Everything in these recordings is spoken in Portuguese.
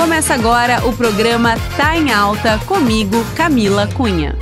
Começa agora o programa Tá em Alta, comigo, Camila Cunha.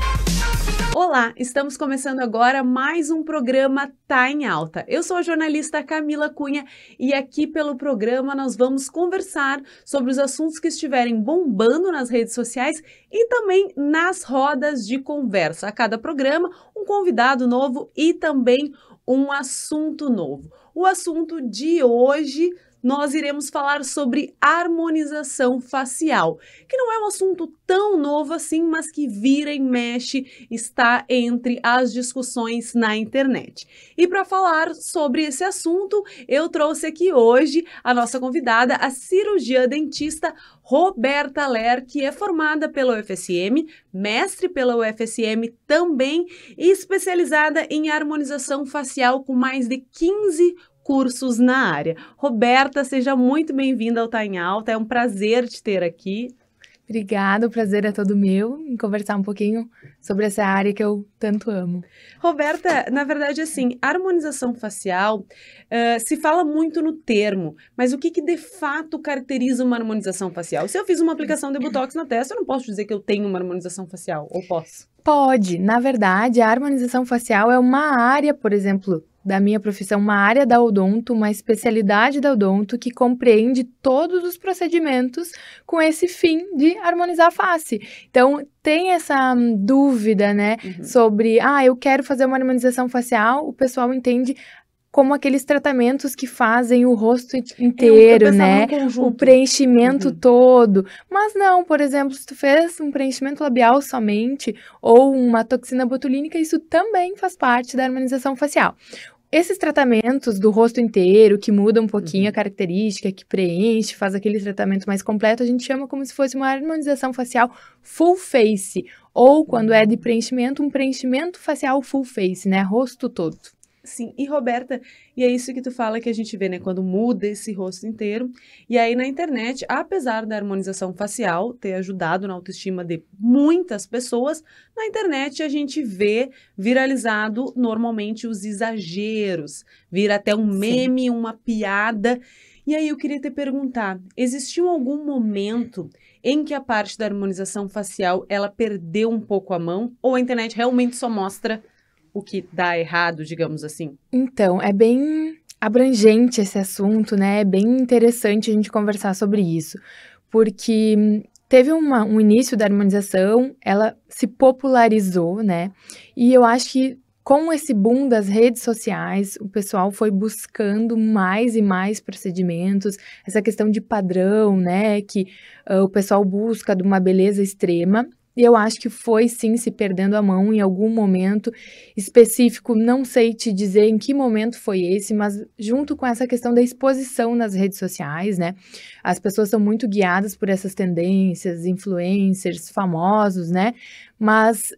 Olá, estamos começando agora mais um programa Tá em Alta. Eu sou a jornalista Camila Cunha e aqui pelo programa nós vamos conversar sobre os assuntos que estiverem bombando nas redes sociais e também nas rodas de conversa. A cada programa, um convidado novo e também um assunto novo. O assunto de hoje, nós iremos falar sobre harmonização facial, que não é um assunto tão novo assim, mas que vira e mexe, está entre as discussões na internet. E para falar sobre esse assunto, eu trouxe aqui hoje a nossa convidada, a cirurgiã dentista Roberta Ler, que é formada pela UFSM, mestre pela UFSM também e especializada em harmonização facial com mais de 15 cursos na área. Roberta, seja muito bem-vinda ao Tá em Alta, é um prazer te ter aqui. Obrigada, o prazer é todo meu em conversar um pouquinho sobre essa área que eu tanto amo. Roberta, na verdade, assim, harmonização facial, se fala muito no termo, mas o que de fato caracteriza uma harmonização facial? Se eu fiz uma aplicação de Botox na testa, eu não posso dizer que eu tenho uma harmonização facial, ou posso? Pode. Na verdade, a harmonização facial é uma área, por exemplo, da minha profissão, uma área da odonto, uma especialidade da odonto que compreende todos os procedimentos com esse fim de harmonizar a face. Então, tem essa dúvida, né, sobre, eu quero fazer uma harmonização facial, o pessoal entende como aqueles tratamentos que fazem o rosto inteiro, né? O preenchimento todo. Mas não, por exemplo, se tu fez um preenchimento labial somente ou uma toxina botulínica, isso também faz parte da harmonização facial. Esses tratamentos do rosto inteiro, que mudam um pouquinho a característica, que preenche, faz aquele tratamento mais completo, a gente chama como se fosse uma harmonização facial full face. Ou, quando é de preenchimento, um preenchimento facial full face, né? Rosto todo. Sim, e Roberta, e é isso que tu fala que a gente vê, né, quando muda esse rosto inteiro, e aí na internet, apesar da harmonização facial ter ajudado na autoestima de muitas pessoas, na internet a gente vê viralizado normalmente os exageros, vira até um meme, uma piada, e aí eu queria te perguntar, existiu algum momento em que a parte da harmonização facial, ela perdeu um pouco a mão, ou a internet realmente só mostra o que dá errado, digamos assim? Então, é bem abrangente esse assunto, né? É bem interessante a gente conversar sobre isso, porque teve um início da harmonização, ela se popularizou, né? E eu acho que com esse boom das redes sociais, o pessoal foi buscando mais e mais procedimentos, essa questão de padrão, né? Que o pessoal busca de uma beleza extrema. E eu acho que foi, sim, se perdendo a mão em algum momento específico, não sei te dizer em que momento foi esse, mas junto com essa questão da exposição nas redes sociais, né? As pessoas são muito guiadas por essas tendências, influencers famosos, né? Mas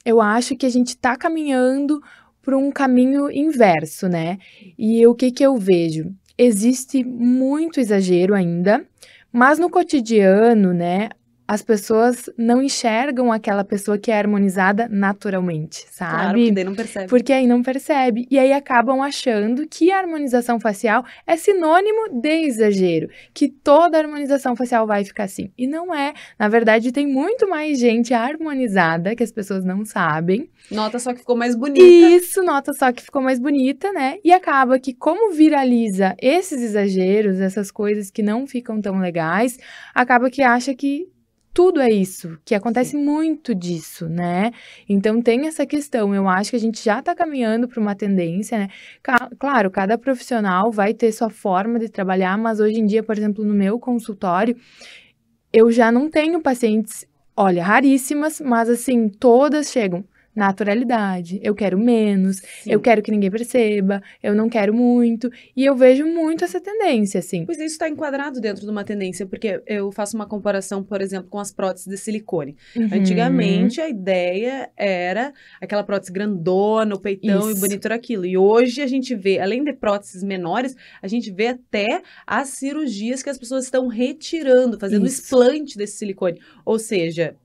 eu acho que a gente está caminhando para um caminho inverso, né? E o que eu vejo? Existe muito exagero ainda, mas no cotidiano, né? As pessoas não enxergam aquela pessoa que é harmonizada naturalmente, sabe? Claro, porque daí não percebe. Porque aí não percebe. E aí acabam achando que a harmonização facial é sinônimo de exagero, que toda harmonização facial vai ficar assim. E não é. Na verdade, tem muito mais gente harmonizada que as pessoas não sabem. Nota só que ficou mais bonita. Isso, nota só que ficou mais bonita, né? E acaba que, como viraliza esses exageros, essas coisas que não ficam tão legais, acaba que acha que tudo é isso, que acontece muito disso, né? Então, tem essa questão. Eu acho que a gente já está caminhando para uma tendência, né? Claro, cada profissional vai ter sua forma de trabalhar, mas hoje em dia, por exemplo, no meu consultório, eu já não tenho pacientes, olha, raríssimas, mas assim, todas chegam. Naturalidade, eu quero menos, eu quero que ninguém perceba, eu não quero muito, e eu vejo muito essa tendência, assim. Pois isso está enquadrado dentro de uma tendência, porque eu faço uma comparação, por exemplo, com as próteses de silicone. Antigamente, a ideia era aquela prótese grandona, o peitão e bonito era aquilo, e hoje a gente vê, além de próteses menores, a gente vê até as cirurgias que as pessoas estão retirando, fazendo explante desse silicone, ou seja,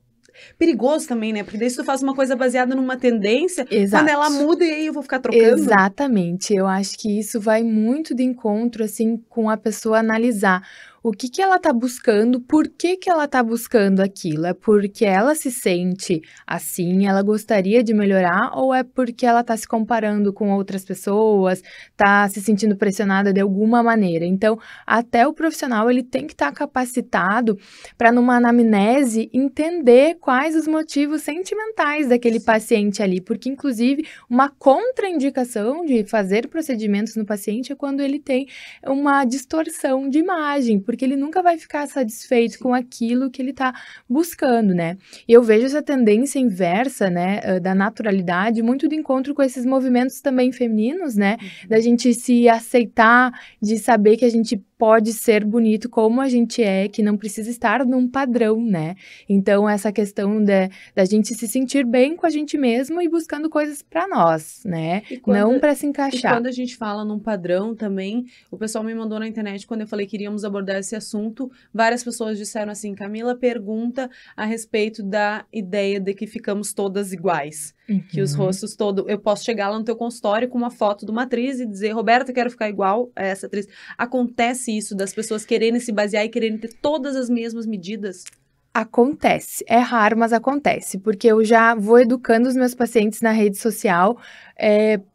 perigoso também, né? Porque daí se tu faz uma coisa baseada numa tendência, quando ela muda, e aí eu vou ficar trocando. Exatamente. Eu acho que isso vai muito de encontro, assim, com a pessoa analisar o que que ela tá buscando, por que que ela tá buscando aquilo? É porque ela se sente assim, ela gostaria de melhorar, ou é porque ela tá se comparando com outras pessoas, tá se sentindo pressionada de alguma maneira? Então, até o profissional, ele tem que estar capacitado para, numa anamnese, entender quais os motivos sentimentais daquele paciente ali, porque, inclusive, uma contraindicação de fazer procedimentos no paciente é quando ele tem uma distorção de imagem, porque ele nunca vai ficar satisfeito com aquilo que ele está buscando, né? E eu vejo essa tendência inversa, né, da naturalidade, muito de encontro com esses movimentos também femininos, né, da gente se aceitar, de saber que a gente pode ser bonito como a gente é, que não precisa estar num padrão, né? Então, essa questão da gente se sentir bem com a gente mesmo e buscando coisas para nós, né? Não para se encaixar. E quando a gente fala num padrão também, o pessoal me mandou na internet, quando eu falei que iríamos abordar esse assunto, várias pessoas disseram assim, Camila, pergunta a respeito da ideia de que ficamos todas iguais. Que os rostos todos... Eu posso chegar lá no teu consultório com uma foto de uma atriz e dizer, Roberta, quero ficar igual a essa atriz. Acontece isso das pessoas quererem se basear e quererem ter todas as mesmas medidas? Acontece. É raro, mas acontece. Porque eu já vou educando os meus pacientes na rede social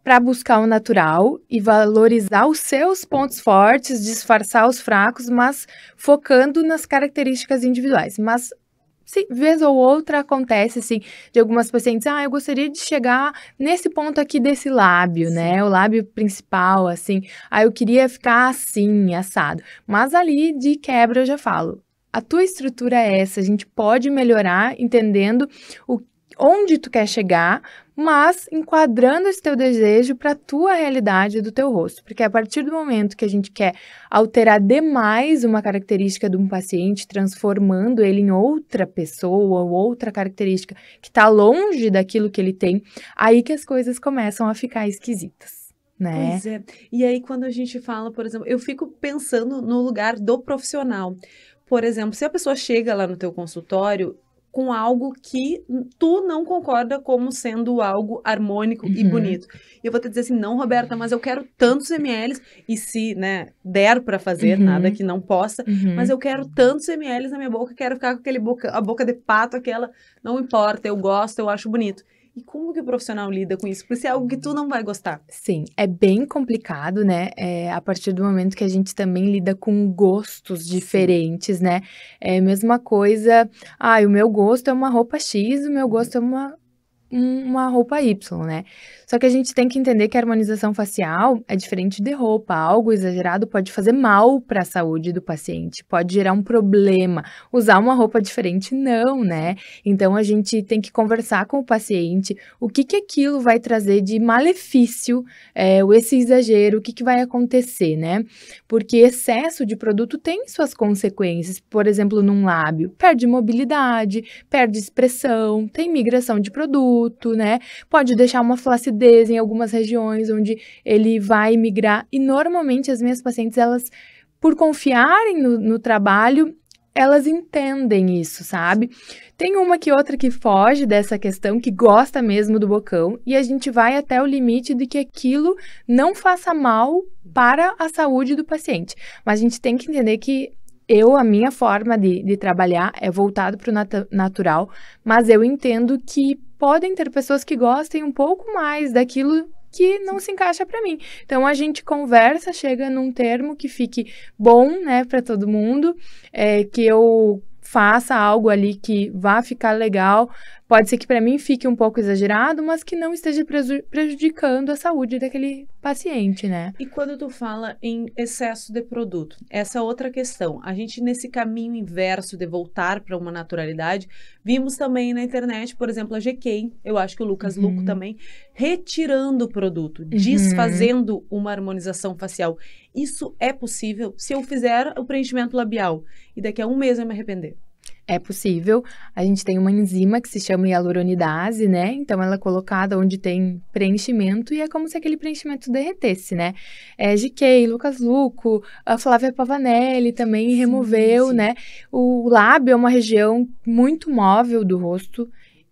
para buscar o natural e valorizar os seus pontos fortes, disfarçar os fracos, mas focando nas características individuais. Mas vez ou outra acontece, assim, de algumas pacientes, eu gostaria de chegar nesse ponto aqui desse lábio, né, o lábio principal, assim, eu queria ficar assim, assado. Mas ali, de quebra, eu já falo, a tua estrutura é essa, a gente pode melhorar entendendo onde tu quer chegar, mas enquadrando esse teu desejo para a tua realidade do teu rosto. Porque a partir do momento que a gente quer alterar demais uma característica de um paciente, transformando ele em outra pessoa ou outra característica que está longe daquilo que ele tem, aí que as coisas começam a ficar esquisitas, né? Pois é. E aí, quando a gente fala, por exemplo, eu fico pensando no lugar do profissional. Por exemplo, se a pessoa chega lá no teu consultório com algo que tu não concorda como sendo algo harmônico e bonito. E eu vou te dizer assim, não, Roberta, mas eu quero tantos ml, e se, né, der para fazer, nada que não possa, mas eu quero tantos ml na minha boca, quero ficar com a boca de pato, aquela, não importa, eu gosto, eu acho bonito. E como que o profissional lida com isso? Porque isso é algo que tu não vai gostar. Sim, é bem complicado, né? A partir do momento que a gente também lida com gostos diferentes, né? É a mesma coisa, o meu gosto é uma roupa X, o meu gosto é uma roupa Y, né? Só que a gente tem que entender que a harmonização facial é diferente de roupa. Algo exagerado pode fazer mal para a saúde do paciente, pode gerar um problema. Usar uma roupa diferente, não, né? Então, a gente tem que conversar com o paciente o que aquilo vai trazer de malefício, esse exagero, o que vai acontecer, né? Porque excesso de produto tem suas consequências. Por exemplo, num lábio, perde mobilidade, perde expressão, tem migração de produto, né? Pode deixar uma flacidez em algumas regiões onde ele vai migrar. E normalmente as minhas pacientes, elas, por confiarem no trabalho, elas entendem isso, sabe? Tem uma que outra que foge dessa questão, que gosta mesmo do bocão, e a gente vai até o limite de que aquilo não faça mal para a saúde do paciente. Mas a gente tem que entender que a minha forma de trabalhar é voltado para o natural, mas eu entendo que podem ter pessoas que gostem um pouco mais daquilo que não se encaixa para mim. Então, a gente conversa, chega num termo que fique bom, né, para todo mundo, que eu faça algo ali que vá ficar legal. Pode ser que para mim fique um pouco exagerado, mas que não esteja prejudicando a saúde daquele paciente, né? E quando tu fala em excesso de produto, essa é outra questão. A gente, nesse caminho inverso de voltar para uma naturalidade, vimos também na internet, por exemplo, a GK, eu acho que o Lucas Luco também, retirando o produto, desfazendo uma harmonização facial. Isso é possível se eu fizer o preenchimento labial e daqui a um mês eu me arrepender? É possível. A gente tem uma enzima que se chama hialuronidase, né? Então, ela é colocada onde tem preenchimento e é como se aquele preenchimento derretesse, né? GK, Lucas Luco, a Flávia Pavanelli também removeu, né? O lábio é uma região muito móvel do rosto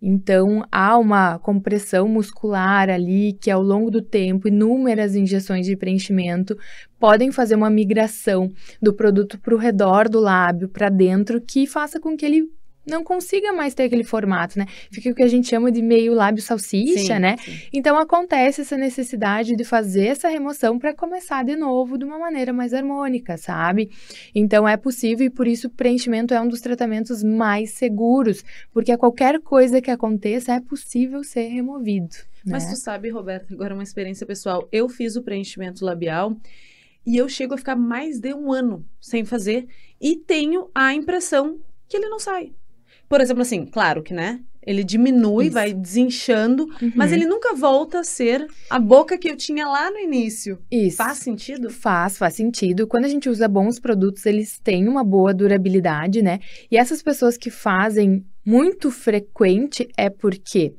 Então, há uma compressão muscular ali que, ao longo do tempo, inúmeras injeções de preenchimento podem fazer uma migração do produto para o redor do lábio, para dentro, que faça com que ele não consiga mais ter aquele formato, né? Fica o que a gente chama de meio lábio salsicha, né? Sim. Então, acontece essa necessidade de fazer essa remoção para começar de novo de uma maneira mais harmônica, sabe? Então, é possível e, por isso, o preenchimento é um dos tratamentos mais seguros, porque a qualquer coisa que aconteça, é possível ser removido, né? Mas tu sabe, Roberta, agora uma experiência pessoal. Eu fiz o preenchimento labial e eu chego a ficar mais de 1 ano sem fazer e tenho a impressão que ele não sai. Por exemplo, assim, claro que, né, ele diminui, vai desinchando, mas ele nunca volta a ser a boca que eu tinha lá no início. Isso. Faz sentido? Faz sentido. Quando a gente usa bons produtos, eles têm uma boa durabilidade, né? E essas pessoas que fazem muito frequente é porque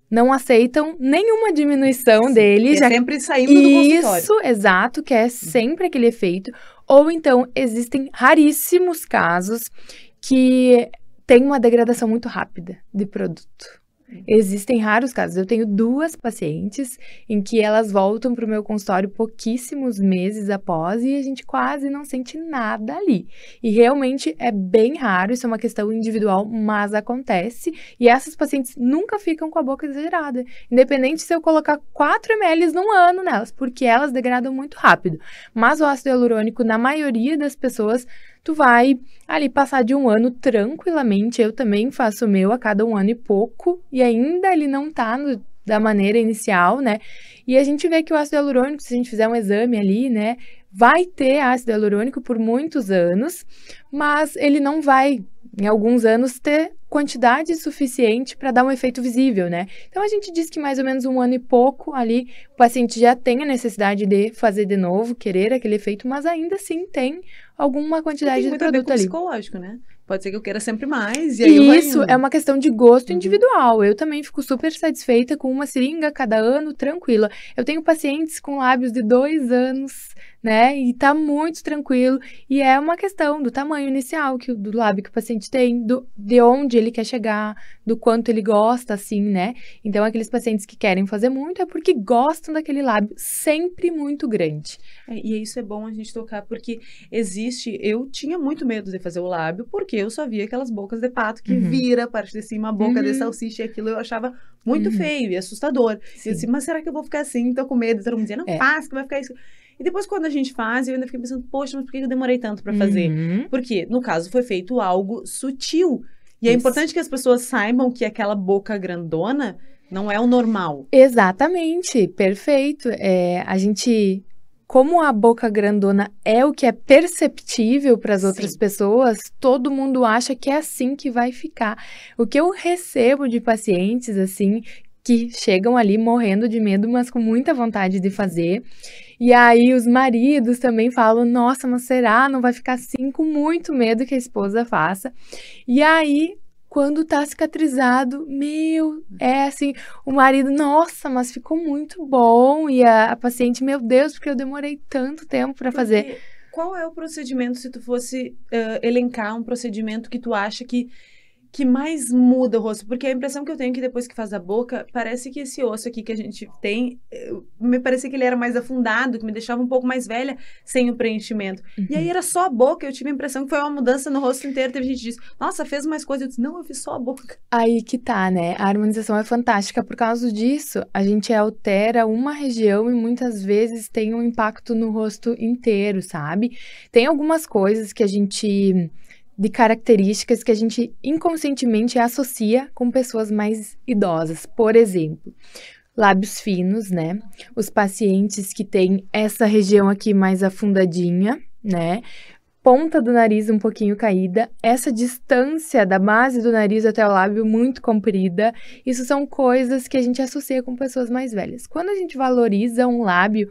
não aceitam nenhuma diminuição dele. Já sempre saindo do consultório. Isso, exato, que é sempre aquele efeito. Ou então, existem raríssimos casos que tem uma degradação muito rápida de produto. Existem raros casos. Eu tenho 2 pacientes em que elas voltam para o meu consultório pouquíssimos meses após e a gente quase não sente nada ali. E realmente é bem raro, isso é uma questão individual, mas acontece. E essas pacientes nunca ficam com a boca exagerada, independente se eu colocar 4 ml num ano nelas, porque elas degradam muito rápido. Mas o ácido hialurônico, na maioria das pessoas, tu vai ali passar de 1 ano tranquilamente. Eu também faço o meu a cada 1 ano e pouco, e ainda ele não tá da maneira inicial, né? E a gente vê que o ácido hialurônico, se a gente fizer um exame ali, né, vai ter ácido hialurônico por muitos anos, mas ele não vai, em alguns anos, ter quantidade suficiente para dar um efeito visível, né? Então, a gente diz que mais ou menos 1 ano e pouco ali, o paciente já tem a necessidade de fazer de novo, querer aquele efeito, mas ainda assim tem alguma quantidade de produto ali. Psicológico, né? Pode ser que eu queira sempre mais, e aí isso é uma questão de gosto individual. Eu também fico super satisfeita com uma seringa a cada ano, tranquila. Eu tenho pacientes com lábios de 2 anos, né? E tá muito tranquilo. E é uma questão do tamanho inicial do lábio que o paciente tem, de onde ele quer chegar, do quanto ele gosta, assim, né? Então, aqueles pacientes que querem fazer muito é porque gostam daquele lábio sempre muito grande. E isso é bom a gente tocar, porque eu tinha muito medo de fazer o lábio, porque eu só via aquelas bocas de pato que vira a parte de cima, a boca de salsicha, e aquilo eu achava muito feio e assustador. E eu disse, mas será que eu vou ficar assim? Tô com medo. Todo mundo dizia, não faz, que vai ficar isso. E depois, quando a gente faz, eu ainda fiquei pensando, poxa, mas por que eu demorei tanto pra fazer? Porque, no caso, foi feito algo sutil. E é importante que as pessoas saibam que aquela boca grandona não é o normal. Exatamente, perfeito. A gente, como a boca grandona é o que é perceptível para as outras pessoas, todo mundo acha que é assim que vai ficar. O que eu recebo de pacientes, assim, que chegam ali morrendo de medo, mas com muita vontade de fazer. E aí os maridos também falam, nossa, mas será? Não vai ficar assim? Com muito medo que a esposa faça. E aí, quando tá cicatrizado, é assim, o marido, nossa, mas ficou muito bom. E a paciente, meu Deus, porque eu demorei tanto tempo para fazer. Qual é o procedimento, se tu fosse elencar um procedimento que tu acha que mais muda o rosto? Porque a impressão que eu tenho é que depois que faz a boca, parece que esse osso aqui que a gente tem, me parecia que ele era mais afundado, que me deixava um pouco mais velha sem o preenchimento. E aí era só a boca, eu tive a impressão que foi uma mudança no rosto inteiro. Teve gente que disse, nossa, fez mais coisa. Eu disse, não, eu fiz só a boca. Aí que tá, né? A harmonização é fantástica. Por causa disso, a gente altera uma região e muitas vezes tem um impacto no rosto inteiro, sabe? Tem algumas coisas que a gente... de características que a gente inconscientemente associa com pessoas mais idosas. Por exemplo, lábios finos, né? Os pacientes que têm essa região aqui mais afundadinha, né? Ponta do nariz um pouquinho caída, essa distância da base do nariz até o lábio muito comprida. Isso são coisas que a gente associa com pessoas mais velhas. Quando a gente valoriza um lábio,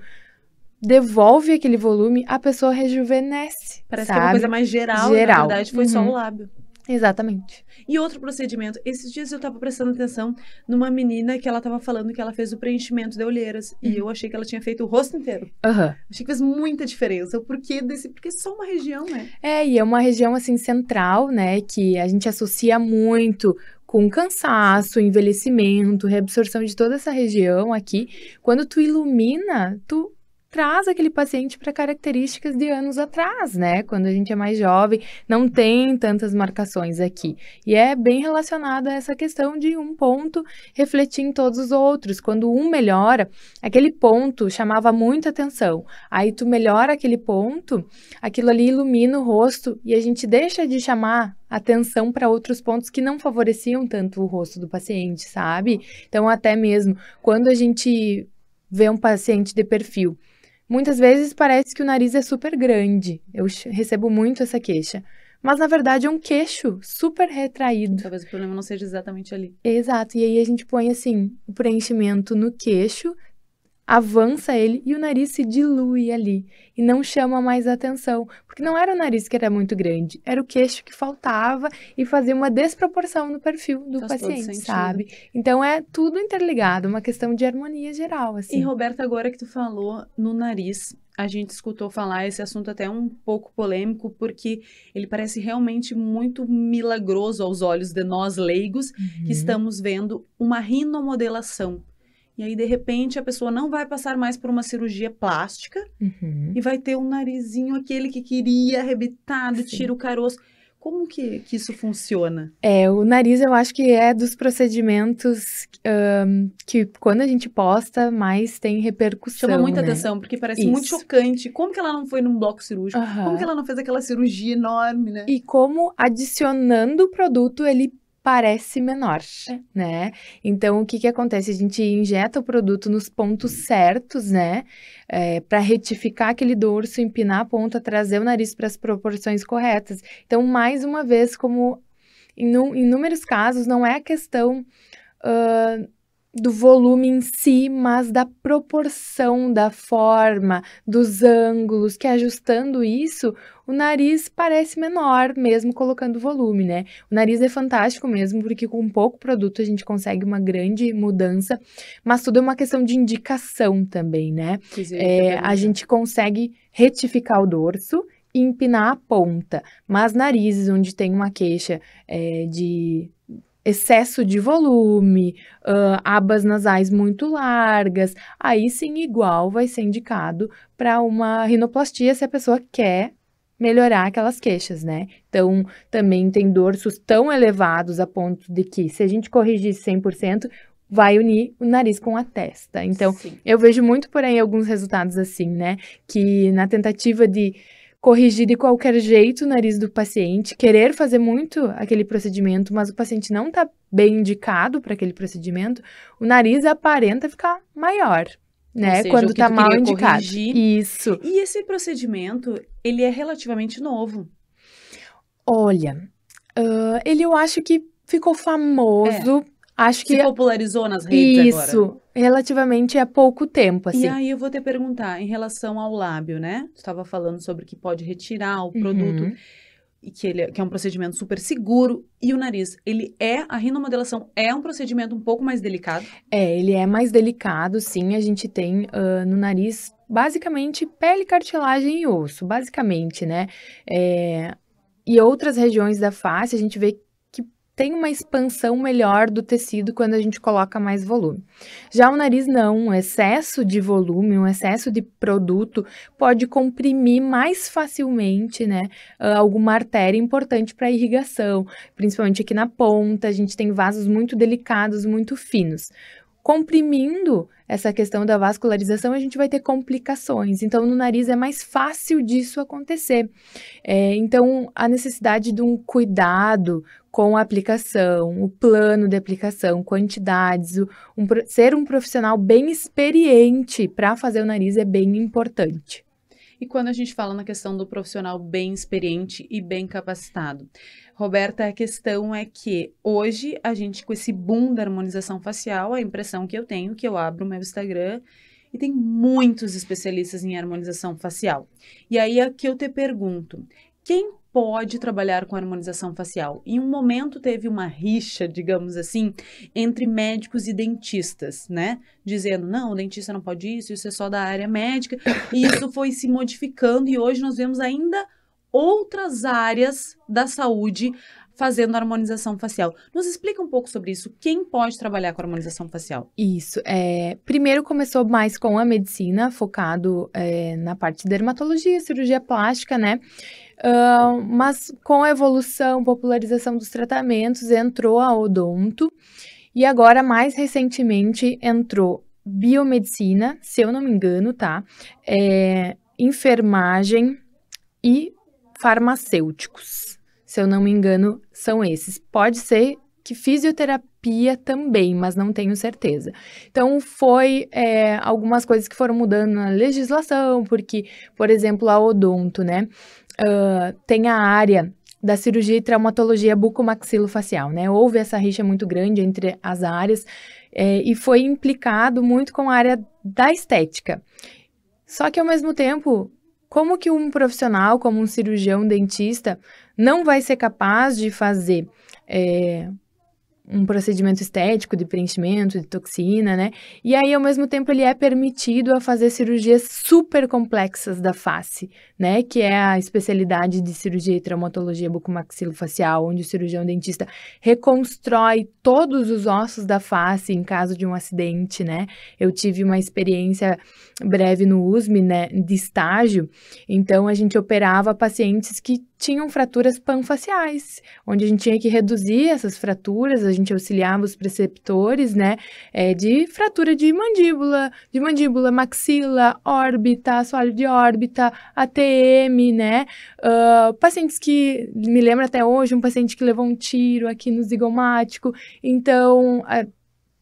devolve aquele volume, a pessoa rejuvenesce. Parece sabe? que é uma coisa mais geral. E, na verdade, foi só o lábio. Exatamente. E outro procedimento, esses dias eu tava prestando atenção numa menina que ela tava falando que ela fez o preenchimento de olheiras. E eu achei que ela tinha feito o rosto inteiro. Achei que fez muita diferença. O porquê porque é só uma região, né? E é uma região, assim, central, né? Que a gente associa muito com cansaço, envelhecimento, reabsorção de toda essa região aqui, quando tu ilumina, tu traz aquele paciente para características de anos atrás, né? Quando a gente é mais jovem, não tem tantas marcações aqui. E é bem relacionado a essa questão de um ponto refletir em todos os outros. Quando um melhora, aquele ponto chamava muita atenção. Aí tu melhora aquele ponto, aquilo ali ilumina o rosto e a gente deixa de chamar atenção para outros pontos que não favoreciam tanto o rosto do paciente, sabe? Então, até mesmo quando a gente vê um paciente de perfil, muitas vezes parece que o nariz é super grande. Eu recebo muito essa queixa. Mas, na verdade, é um queixo super retraído. Talvez o problema não seja exatamente ali. Exato. E aí a gente põe, assim, o preenchimento no queixo, avança ele e o nariz se dilui ali. E não chama mais atenção. Porque não era o nariz que era muito grande. Era o queixo que faltava e fazia uma desproporção no perfil do paciente, sabe? Então, é tudo interligado. Uma questão de harmonia geral, assim. E, Roberta, agora que tu falou no nariz, a gente escutou falar esse assunto até um pouco polêmico, porque ele parece realmente muito milagroso aos olhos de nós leigos, que estamos vendo uma rinomodelação. E aí, de repente, a pessoa não vai passar mais por uma cirurgia plástica e vai ter um narizinho, aquele que queria, arrebitado, tira o caroço. Como que isso funciona? O nariz eu acho que é dos procedimentos que quando a gente posta, mais tem repercussão, Chama muita né? atenção, porque parece muito chocante. Como que ela não foi num bloco cirúrgico? Como que ela não fez aquela cirurgia enorme, né? E como adicionando o produto, ele parece menor, né? Então, o que acontece? A gente injeta o produto nos pontos certos, né? Para retificar aquele dorso, empinar a ponta, trazer o nariz para as proporções corretas. Então, mais uma vez, como em inúmeros casos, não é a questão do volume em si, mas da proporção, da forma, dos ângulos, que ajustando isso, o nariz parece menor, mesmo colocando volume, né? O nariz é fantástico mesmo, porque com pouco produto a gente consegue uma grande mudança, mas tudo é uma questão de indicação também, né? A gente consegue retificar o dorso e empinar a ponta, mas narizes onde tem uma queixa de excesso de volume, abas nasais muito largas, aí sim igual vai ser indicado para uma rinoplastia se a pessoa quer melhorar aquelas queixas, né? Então, também tem dorsos tão elevados a ponto de que, se a gente corrigir 100%, vai unir o nariz com a testa. Então, eu vejo muito por aí alguns resultados assim, né? Que na tentativa de corrigir de qualquer jeito o nariz do paciente, querer fazer muito aquele procedimento, mas o paciente não está bem indicado para aquele procedimento, o nariz aparenta ficar maior, né? Seja, quando está mal indicado. Corrigir. Isso. E esse procedimento, ele é relativamente novo. Olha, ele eu acho que ficou famoso. Acho que se popularizou nas redes agora. Isso, relativamente há pouco tempo, assim. E aí eu vou te perguntar, em relação ao lábio, né? Tu estava falando sobre que pode retirar o produto, e que é um procedimento super seguro. E o nariz, a rinomodelação é um procedimento um pouco mais delicado? Ele é mais delicado, sim. A gente tem no nariz, basicamente, pele, cartilagem e osso, basicamente, né? E outras regiões da face, a gente vê tem uma expansão melhor do tecido quando a gente coloca mais volume. Já o nariz não, um excesso de volume, um excesso de produto pode comprimir mais facilmente, né, alguma artéria importante para irrigação, principalmente aqui na ponta, a gente tem vasos muito delicados, muito finos. Comprimindo essa questão da vascularização, a gente vai ter complicações. Então, no nariz é mais fácil disso acontecer. Então, a necessidade de um cuidado com a aplicação, o plano de aplicação, quantidades, ser um profissional bem experiente para fazer o nariz é bem importante. E quando a gente fala na questão do profissional bem experiente e bem capacitado, Roberta, a questão é que hoje a gente, com esse boom da harmonização facial, a impressão que eu tenho, que eu abro o meu Instagram e tem muitos especialistas em harmonização facial. E aí aqui eu te pergunto, quem pode trabalhar com harmonização facial? Em um momento teve uma rixa, digamos assim, entre médicos e dentistas, né? Dizendo, não, o dentista não pode isso é só da área médica. E isso foi se modificando e hoje nós vemos ainda outras áreas da saúde fazendo harmonização facial. Nos explica um pouco sobre isso. Quem pode trabalhar com harmonização facial? Isso. Primeiro começou mais com a medicina, focado na parte de dermatologia, cirurgia plástica, né? Mas com a evolução, popularização dos tratamentos, entrou a odonto. E agora, mais recentemente, entrou biomedicina, se eu não me engano, tá? Enfermagem e farmacêuticos. Se eu não me engano, são esses. Pode ser que fisioterapia também, mas não tenho certeza. Então, foi algumas coisas que foram mudando na legislação, porque, por exemplo, a odonto, né? Tem a área da cirurgia e traumatologia bucomaxilofacial, né? Houve essa rixa muito grande entre as áreas e foi implicado muito com a área da estética. Só que, ao mesmo tempo, como que um profissional, como um cirurgião dentista, não vai ser capaz de fazer um procedimento estético de preenchimento, de toxina, né? E aí, ao mesmo tempo, ele é permitido a fazer cirurgias super complexas da face, né? Que é a especialidade de cirurgia e traumatologia bucomaxilofacial, onde o cirurgião dentista reconstrói todos os ossos da face em caso de um acidente, né? Eu tive uma experiência breve no USP, né? De estágio. Então, a gente operava pacientes que tinham fraturas panfaciais, onde a gente tinha que reduzir essas fraturas, a gente auxiliava os preceptores, né, de fratura de mandíbula, maxila, órbita, assoalho de órbita, ATM, né, pacientes que, me lembro até hoje, um paciente que levou um tiro aqui no zigomático, então,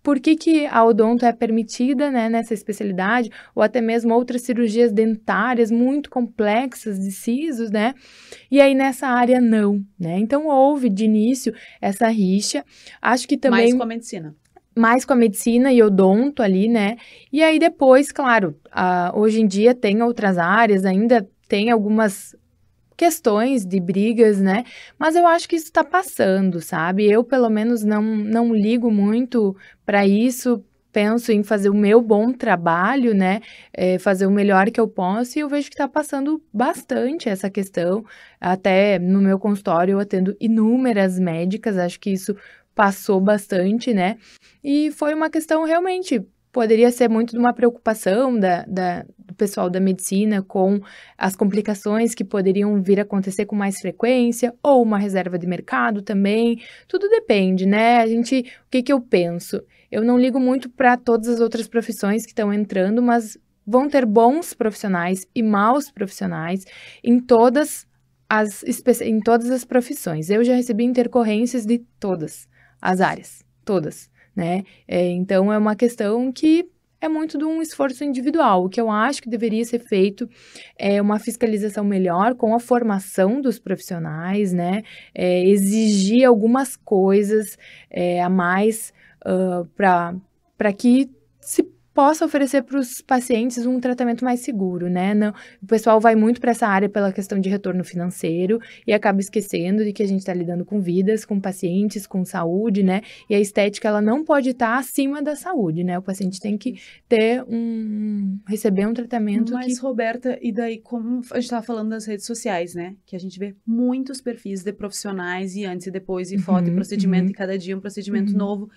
por que a odonto é permitida, né, nessa especialidade, ou até mesmo outras cirurgias dentárias muito complexas de sisos, né, e aí nessa área não, né, então houve de início essa rixa, acho que também... Mais com a medicina. Mais com a medicina e odonto ali, né, e aí depois, claro, hoje em dia tem outras áreas, ainda tem algumas questões de brigas, né? Mas eu acho que isso tá passando, sabe? Eu, pelo menos, não ligo muito para isso, penso em fazer o meu bom trabalho, né? Fazer o melhor que eu posso, e eu vejo que tá passando bastante essa questão. Até no meu consultório eu atendo inúmeras médicas, acho que isso passou bastante, né? E foi uma questão realmente... Poderia ser muito de uma preocupação do pessoal da medicina com as complicações que poderiam vir a acontecer com mais frequência, ou uma reserva de mercado também. Tudo depende, né? O que eu penso? Eu não ligo muito para todas as outras profissões que estão entrando, mas vão ter bons profissionais e maus profissionais em todas as profissões. Eu já recebi intercorrências de todas as áreas, todas. Né? Então, é uma questão que é muito de um esforço individual. O que eu acho que deveria ser feito é uma fiscalização melhor com a formação dos profissionais, né? Exigir algumas coisas a mais para que se possa oferecer para os pacientes um tratamento mais seguro, né? Não, o pessoal vai muito para essa área pela questão de retorno financeiro e acaba esquecendo de que a gente está lidando com vidas, com pacientes, com saúde, né? E a estética, ela não pode estar acima da saúde, né? O paciente tem que receber um tratamento. Mas, Roberta, e daí, como a gente estava falando das redes sociais, né? Que a gente vê muitos perfis de profissionais e antes e depois, e foto e procedimento, e cada dia um procedimento novo.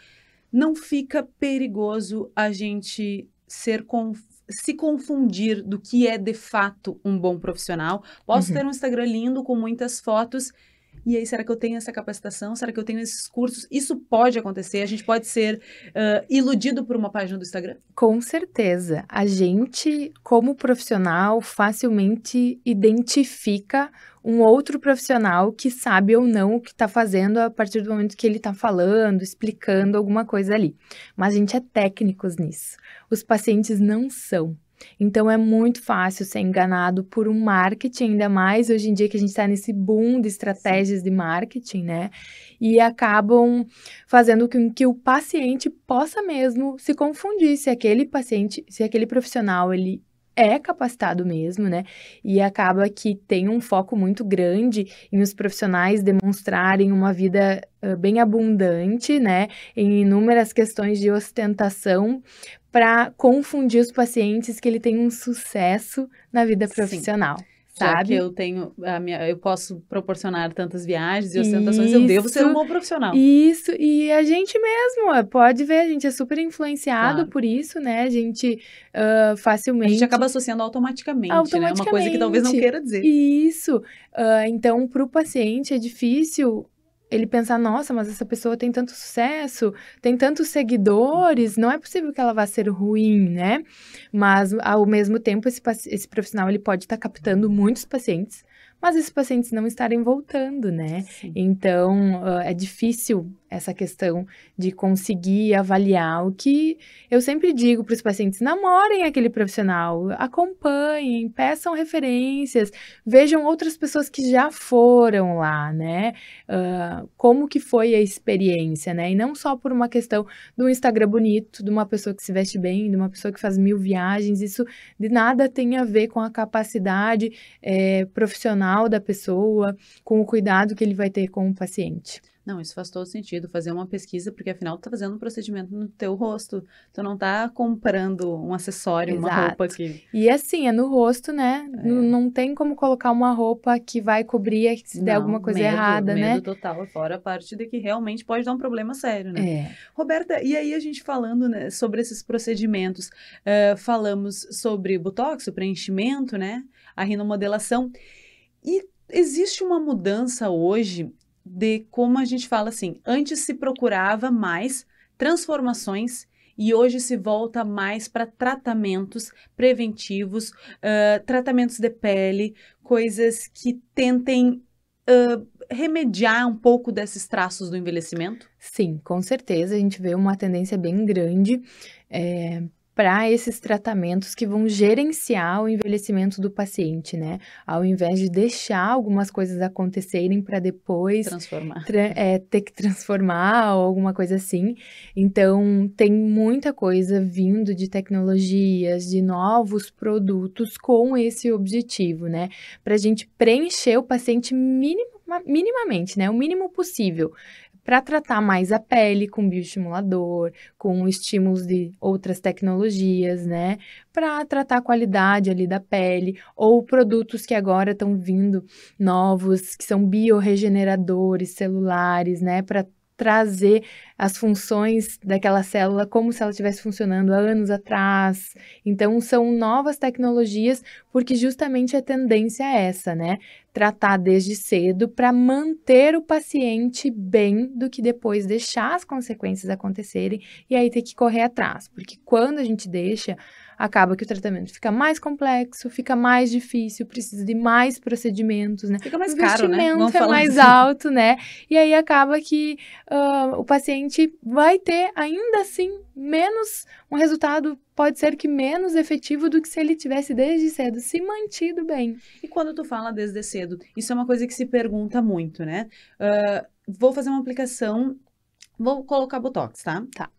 Não fica perigoso a gente se confundir do que é de fato um bom profissional? Posso ter um Instagram lindo com muitas fotos, e aí será que eu tenho essa capacitação? Será que eu tenho esses cursos? Isso pode acontecer? A gente pode ser iludido por uma página do Instagram? Com certeza. A gente, como profissional, facilmente identifica um outro profissional que sabe ou não o que está fazendo a partir do momento que ele está falando, explicando alguma coisa ali. Mas a gente é técnicos nisso. Os pacientes não são. Então, é muito fácil ser enganado por um marketing, ainda mais hoje em dia que a gente está nesse boom de estratégias de marketing, né? E acabam fazendo com que o paciente possa mesmo se confundir se aquele profissional, ele é capacitado mesmo, né? E acaba que tem um foco muito grande em os profissionais demonstrarem uma vida bem abundante, né? Em inúmeras questões de ostentação, para confundir os pacientes que ele tem um sucesso na vida profissional. Já que sabe? eu tenho eu posso proporcionar tantas viagens e ostentações, eu devo ser um bom profissional. Isso, e a gente mesmo, pode ver, a gente é super influenciado Claro. por isso, né? A gente A gente facilmente, acaba associando automaticamente, né? Uma coisa que talvez não automaticamente, queira dizer. isso. Então, para o paciente é difícil ele pensar, nossa, mas essa pessoa tem tanto sucesso, tem tantos seguidores, não é possível que ela vá ser ruim, né? Mas, ao mesmo tempo, esse profissional ele pode estar captando muitos pacientes, mas esses pacientes não estarem voltando, né? Sim. Então, é difícil essa questão de conseguir avaliar. O que eu sempre digo para os pacientes: namorem aquele profissional, acompanhem, peçam referências, vejam outras pessoas que já foram lá, né? Como que foi a experiência, né? E não só por uma questão do Instagram bonito, de uma pessoa que se veste bem, de uma pessoa que faz 1000 viagens, isso de nada tem a ver com a capacidade profissional da pessoa, com o cuidado que ele vai ter com o paciente. Não, isso faz todo sentido, fazer uma pesquisa, porque afinal tu tá fazendo um procedimento no teu rosto, tu não tá comprando um acessório, uma roupa Exato. que... E assim, é no rosto, né? Não tem como colocar uma roupa que vai cobrir se der alguma coisa errada, né? Medo total, fora a parte de que realmente pode dar um problema sério, né? É. Roberta, e aí a gente falando, né, sobre esses procedimentos, falamos sobre botox, o preenchimento, né, a rinomodelação, e existe uma mudança hoje de como a gente fala assim, antes se procurava mais transformações e hoje se volta mais para tratamentos preventivos, tratamentos de pele, coisas que tentem remediar um pouco desses traços do envelhecimento? Sim, com certeza a gente vê uma tendência bem grande para esses tratamentos que vão gerenciar o envelhecimento do paciente, né? Ao invés de deixar algumas coisas acontecerem para depois Transformar. ter que transformar ou alguma coisa assim. Então, tem muita coisa vindo de tecnologias, de novos produtos com esse objetivo, né? Para a gente preencher o paciente minimamente, né? O mínimo possível, para tratar mais a pele com bioestimulador, com estímulos de outras tecnologias, né? Para tratar a qualidade ali da pele, ou produtos que agora estão vindo novos, que são biorregeneradores celulares, né? Para trazer as funções daquela célula como se ela estivesse funcionando há anos atrás. Então, são novas tecnologias, porque justamente a tendência é essa, né? Tratar desde cedo para manter o paciente bem do que depois deixar as consequências acontecerem e aí ter que correr atrás. Porque quando a gente deixa, acaba que o tratamento fica mais complexo, fica mais difícil, precisa de mais procedimentos, né? Fica mais O caro, né? investimento Vamos é falar mais assim. alto, né? E aí acaba que o paciente vai ter, ainda assim, um resultado pode ser que menos efetivo do que se ele tivesse desde cedo se mantido bem. E quando tu fala desde cedo, isso é uma coisa que se pergunta muito, né? Vou fazer uma aplicação, vou colocar botox, tá? Tá.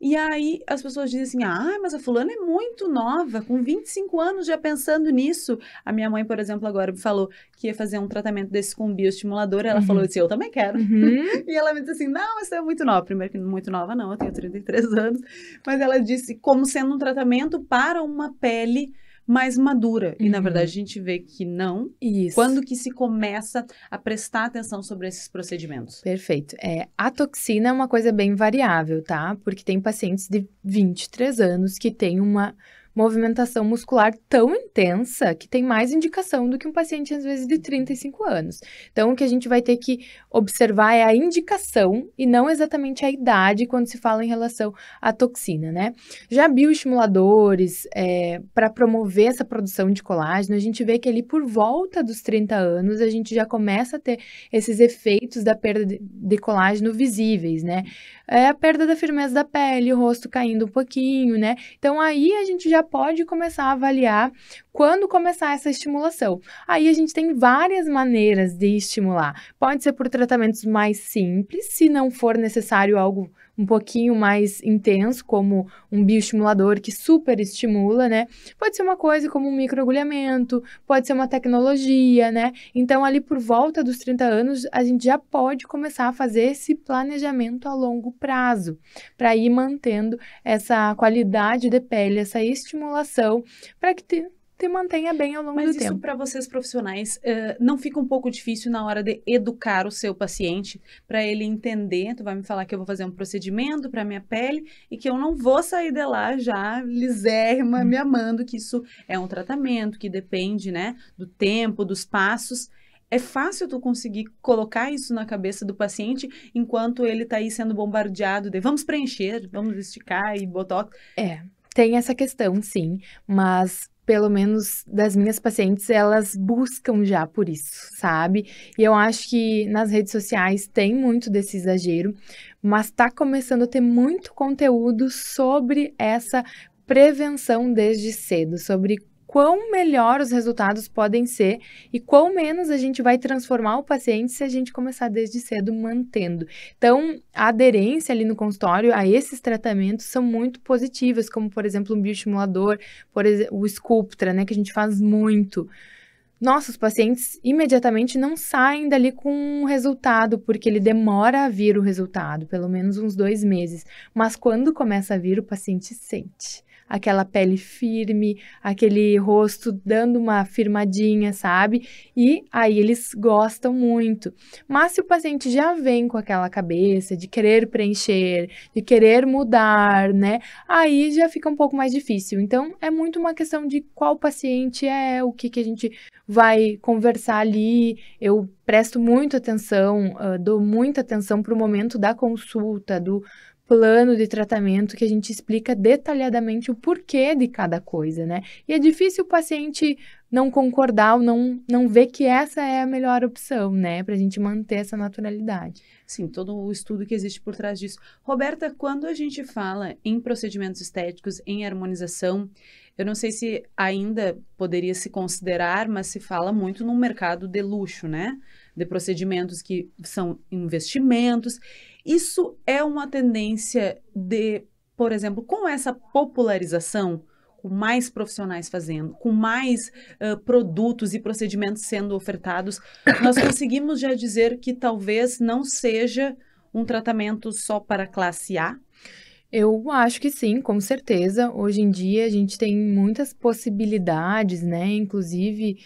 E aí as pessoas dizem assim, mas a fulana é muito nova, com 25 anos já pensando nisso. A minha mãe, por exemplo, agora me falou que ia fazer um tratamento desse com bioestimulador, ela falou assim, eu também quero. E ela me disse assim, não, isso é muito nova. Primeiro que muito nova não, eu tenho 33 anos. Mas ela disse como sendo um tratamento para uma pele mais madura. E, na verdade, a gente vê que não. Isso. Quando que se começa a prestar atenção sobre esses procedimentos? Perfeito. A toxina é uma coisa bem variável, tá? Porque tem pacientes de 23 anos que têm uma movimentação muscular tão intensa que tem mais indicação do que um paciente, às vezes, de 35 anos. Então, o que a gente vai ter que observar é a indicação e não exatamente a idade quando se fala em relação à toxina, né? Já bioestimuladores, para promover essa produção de colágeno, a gente vê que ali por volta dos 30 anos, a gente já começa a ter esses efeitos da perda de colágeno visíveis, né? A perda da firmeza da pele, o rosto caindo um pouquinho, né? Então, aí a gente já pode começar a avaliar quando começar essa estimulação. Aí a gente tem várias maneiras de estimular. Pode ser por tratamentos mais simples, se não for necessário algo um pouquinho mais intenso, como um bioestimulador que super estimula, né? Pode ser uma coisa como um microagulhamento, pode ser uma tecnologia, né? Então, ali por volta dos 30 anos, a gente já pode começar a fazer esse planejamento a longo prazo, para ir mantendo essa qualidade de pele, essa estimulação, para que te mantenha bem ao longo Mas do isso tempo. para vocês profissionais não fica um pouco difícil na hora de educar o seu paciente para ele entender? Tu vai me falar que eu vou fazer um procedimento para minha pele e que eu não vou sair de lá já lisérrima, me amando, que isso é um tratamento que depende, né, do tempo, dos passos. É fácil tu conseguir colocar isso na cabeça do paciente enquanto ele está aí sendo bombardeado de vamos preencher, vamos esticar e botox. Tem essa questão, sim, mas pelo menos das minhas pacientes, elas buscam já por isso, sabe? E eu acho que nas redes sociais tem muito desse exagero, mas tá começando a ter muito conteúdo sobre essa prevenção desde cedo, sobre quão melhor os resultados podem ser e quão menos a gente vai transformar o paciente se a gente começar desde cedo mantendo. Então, a aderência ali no consultório a esses tratamentos são muito positivas, como, por exemplo, um bioestimulador, por exemplo, o Sculptra, né, que a gente faz muito. Nossos pacientes imediatamente não saem dali com um resultado, porque ele demora a vir o resultado, pelo menos uns 2 meses. Mas quando começa a vir, o paciente sente aquela pele firme, aquele rosto dando uma firmadinha, sabe? E aí eles gostam muito. Mas se o paciente já vem com aquela cabeça de querer preencher, de querer mudar, né? Aí já fica um pouco mais difícil. Então, é muito uma questão de qual paciente é, o que a gente vai conversar ali. Eu presto muita atenção, dou muita atenção para o momento da consulta, do plano de tratamento, que a gente explica detalhadamente o porquê de cada coisa, né? E é difícil o paciente não concordar ou não ver que essa é a melhor opção, né? Pra gente manter essa naturalidade. Sim, todo o estudo que existe por trás disso. Roberta, quando a gente fala em procedimentos estéticos, em harmonização, eu não sei se ainda poderia se considerar, mas se fala muito num mercado de luxo, né? De procedimentos que são investimentos. Isso é uma tendência de, por exemplo, com essa popularização, com mais profissionais fazendo, com mais produtos e procedimentos sendo ofertados, nós conseguimos já dizer que talvez não seja um tratamento só para a classe A? Eu acho que sim, com certeza. Hoje em dia a gente tem muitas possibilidades, né? Inclusive,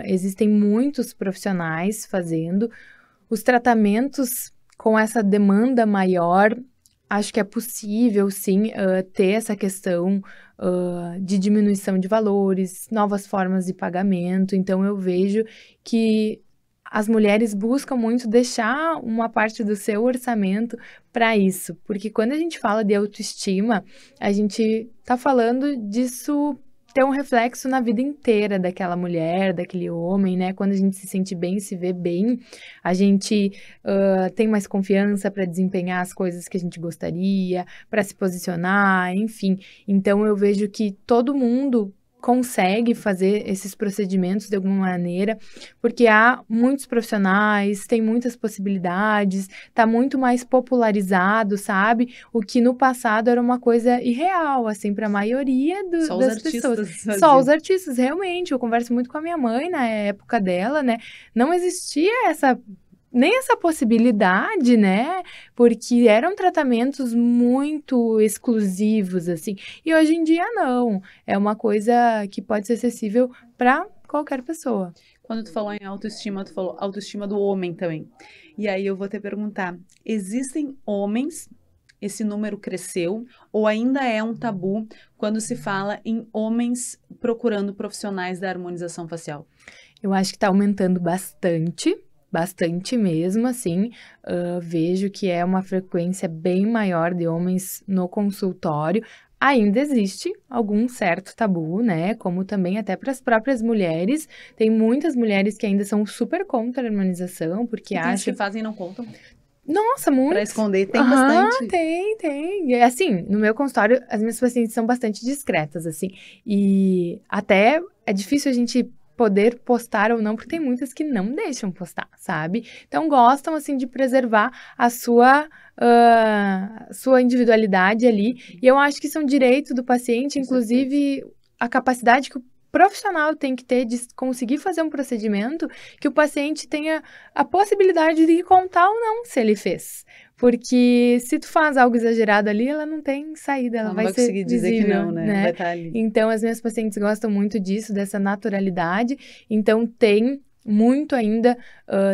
existem muitos profissionais fazendo. Os tratamentos com essa demanda maior, acho que é possível, sim, ter essa questão de diminuição de valores, novas formas de pagamento. Então, eu vejo que as mulheres buscam muito deixar uma parte do seu orçamento para isso, porque quando a gente fala de autoestima, a gente tá falando disso ter um reflexo na vida inteira daquela mulher, daquele homem, né? Quando a gente se sente bem, se vê bem, a gente tem mais confiança para desempenhar as coisas que a gente gostaria, para se posicionar, enfim. Então, eu vejo que todo mundo consegue fazer esses procedimentos de alguma maneira, porque há muitos profissionais, tem muitas possibilidades, tá muito mais popularizado, sabe? O que no passado era uma coisa irreal, assim, para a maioria das pessoas. Só os artistas, realmente. Eu converso muito com a minha mãe na época dela, né? Não existia nem essa possibilidade, né? Porque eram tratamentos muito exclusivos, assim. E hoje em dia, não. É uma coisa que pode ser acessível para qualquer pessoa. Quando tu falou em autoestima, tu falou autoestima do homem também. E aí eu vou te perguntar, existem homens, esse número cresceu, ou ainda é um tabu quando se fala em homens procurando profissionais da harmonização facial? Eu acho que está aumentando bastante mesmo, assim, vejo que é uma frequência bem maior de homens no consultório. Ainda existe algum certo tabu, né, como também até para as próprias mulheres, tem muitas mulheres que ainda são super contra a harmonização, porque acham... As que fazem não contam? Nossa, muito. Para esconder, tem bastante? Tem. Assim, no meu consultório, as minhas pacientes são bastante discretas, assim, e até é difícil a gente poder postar ou não, porque tem muitas que não deixam postar, sabe? Então, gostam, assim, de preservar a sua individualidade ali, e eu acho que isso é um direito do paciente, inclusive a capacidade que o profissional tem que ter de conseguir fazer um procedimento que o paciente tenha a possibilidade de contar ou não se ele fez. Porque se tu faz algo exagerado ali, ela não tem saída, ela vai ser conseguir dizer visível, que não, né? Vai estar ali. Então, as minhas pacientes gostam muito disso, dessa naturalidade. Então, tem muito ainda,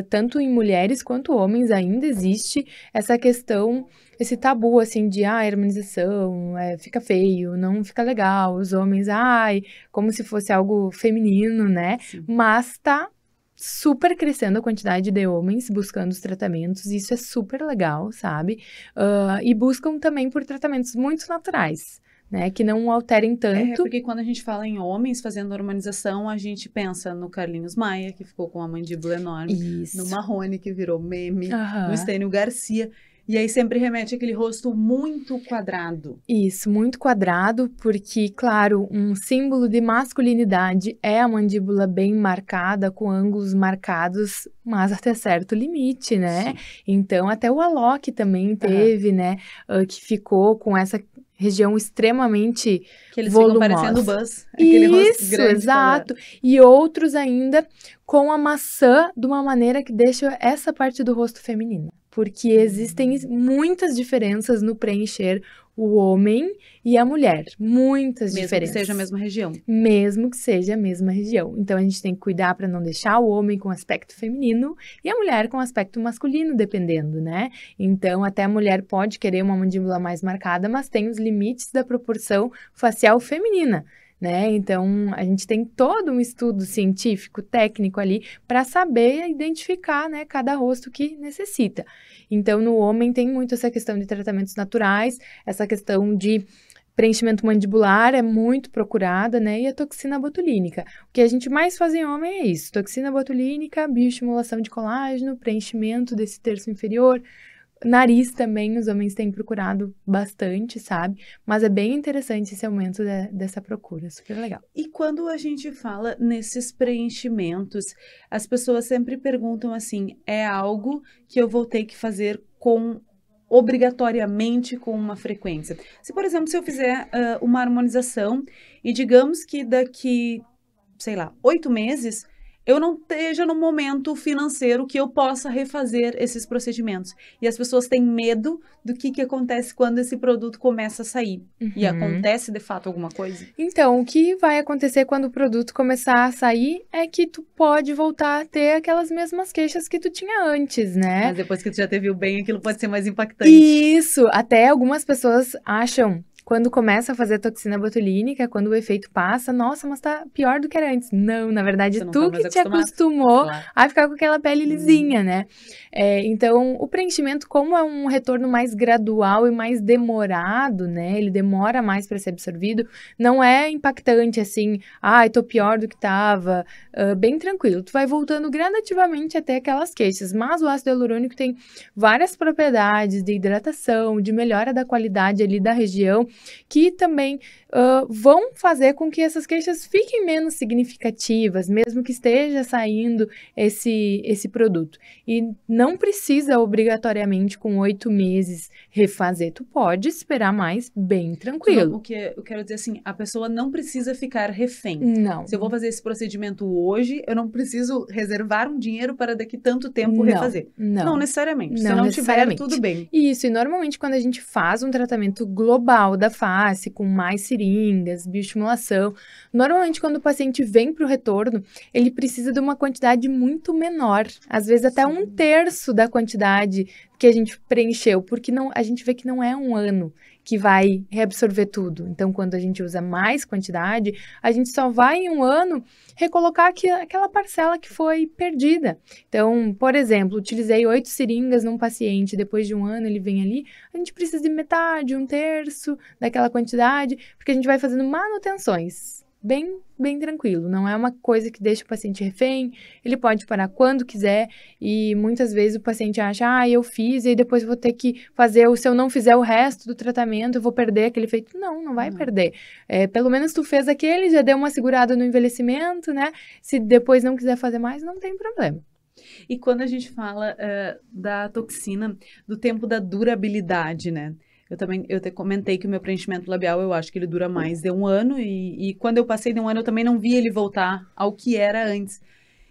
tanto em mulheres quanto homens, ainda existe essa questão, esse tabu, assim, de, harmonização, fica feio, não fica legal, os homens, como se fosse algo feminino, né? Sim. Mas tá super crescendo a quantidade de homens buscando os tratamentos, isso é super legal, sabe? E buscam também por tratamentos muito naturais, né? Que não alterem tanto. Porque quando a gente fala em homens fazendo harmonização, a gente pensa no Carlinhos Maia, que ficou com a mandíbula enorme, Isso. no Marrone, que virou meme, no Estênio Garcia. E aí sempre remete àquele rosto muito quadrado. Isso, muito quadrado, porque, claro, um símbolo de masculinidade é a mandíbula bem marcada, com ângulos marcados, mas até certo limite, né? Sim. Então, até o Alok também teve, né? Que ficou com essa região extremamente que eles volumosa. ficam parecendo Buzz. Aquele rosto grande, exato. E outros ainda com a maçã de uma maneira que deixa essa parte do rosto feminina. Porque existem muitas diferenças no preencher o homem e a mulher. Muitas diferenças. Mesmo que seja a mesma região. Mesmo que seja a mesma região. Então, a gente tem que cuidar para não deixar o homem com aspecto feminino e a mulher com aspecto masculino, dependendo, né? Então, até a mulher pode querer uma mandíbula mais marcada, mas tem os limites da proporção facial feminina, né? Então, a gente tem todo um estudo científico, técnico ali, para saber identificar, né, cada rosto que necessita. Então, no homem tem muito essa questão de tratamentos naturais, essa questão de preenchimento mandibular é muito procurada, né? E a toxina botulínica. O que a gente mais faz em homem é isso, toxina botulínica, bioestimulação de colágeno, preenchimento desse terço inferior. Nariz também, os homens têm procurado bastante, sabe? Mas é bem interessante esse aumento dessa procura, super legal. E quando a gente fala nesses preenchimentos, as pessoas sempre perguntam assim, é algo que eu vou ter que fazer obrigatoriamente com uma frequência? Se, por exemplo, se eu fizer uma harmonização e digamos que daqui, 8 meses... eu não esteja no momento financeiro que eu possa refazer esses procedimentos. E as pessoas têm medo do que acontece quando esse produto começa a sair. E acontece, de fato, alguma coisa? Então, o que vai acontecer quando o produto começar a sair é que tu pode voltar a ter aquelas mesmas queixas que tu tinha antes, né? Mas depois que tu já teve o bem, aquilo pode ser mais impactante. Isso! Até algumas pessoas acham... quando começa a fazer toxina botulínica, quando o efeito passa, nossa, mas tá pior do que era antes. Não, na verdade, tu que te acostumou a ficar com aquela pele lisinha, né? Então, o preenchimento, como é um retorno mais gradual e mais demorado, né? Ele demora mais para ser absorvido, não é impactante assim, tô pior do que tava, bem tranquilo. Tu vai voltando gradativamente até aquelas queixas, mas o ácido hialurônico tem várias propriedades de hidratação, de melhora da qualidade ali da região, que também vão fazer com que essas queixas fiquem menos significativas, mesmo que esteja saindo esse produto. E não precisa obrigatoriamente com 8 meses refazer, tu pode esperar mais bem tranquilo. Não, o que eu quero dizer assim, a pessoa não precisa ficar refém. Não. Se eu vou fazer esse procedimento hoje, eu não preciso reservar um dinheiro para daqui tanto tempo refazer. Não necessariamente. Se não tiver, tudo bem. Isso, e normalmente quando a gente faz um tratamento global da face, com mais seringas, bioestimulação, normalmente quando o paciente vem para o retorno, ele precisa de uma quantidade muito menor, às vezes até 1/3 da quantidade que a gente preencheu, porque a gente vê que não é um ano que vai reabsorver tudo. Então, quando a gente usa mais quantidade, a gente só vai em um ano recolocar aquela parcela que foi perdida. Então, por exemplo, utilizei 8 seringas num paciente, depois de um ano ele vem ali, a gente precisa de metade, 1/3 daquela quantidade, porque a gente vai fazendo manutenções. Bem tranquilo, não é uma coisa que deixa o paciente refém, ele pode parar quando quiser e muitas vezes o paciente acha, eu fiz e aí depois vou ter que fazer, se eu não fizer o resto do tratamento eu vou perder aquele efeito. Não vai perder, pelo menos tu fez aquele, já deu uma segurada no envelhecimento, né, se depois não quiser fazer mais, não tem problema. E quando a gente fala da toxina, do tempo da durabilidade, né? Eu te comentei que o meu preenchimento labial, eu acho que ele dura mais de um ano, e quando eu passei de um ano, eu também não vi ele voltar ao que era antes.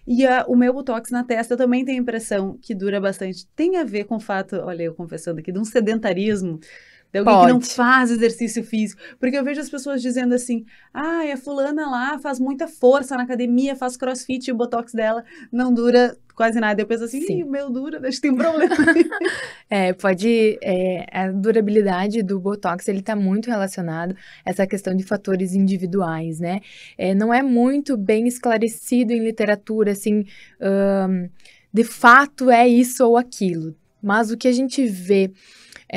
E o meu botox na testa, eu também tenho a impressão que dura bastante. Tem a ver com o fato, olha, eu confessando aqui, de um sedentarismo, de alguém que não Pode. faz exercício físico. Porque eu vejo as pessoas dizendo assim, a fulana lá faz muita força na academia, faz crossfit e o botox dela não dura quase nada. Eu penso assim, Sim. o meu dura, acho que tem um problema. A durabilidade do Botox, ele tá muito relacionado a essa questão de fatores individuais, né? Não é muito bem esclarecido em literatura, assim, de fato é isso ou aquilo. Mas o que a gente vê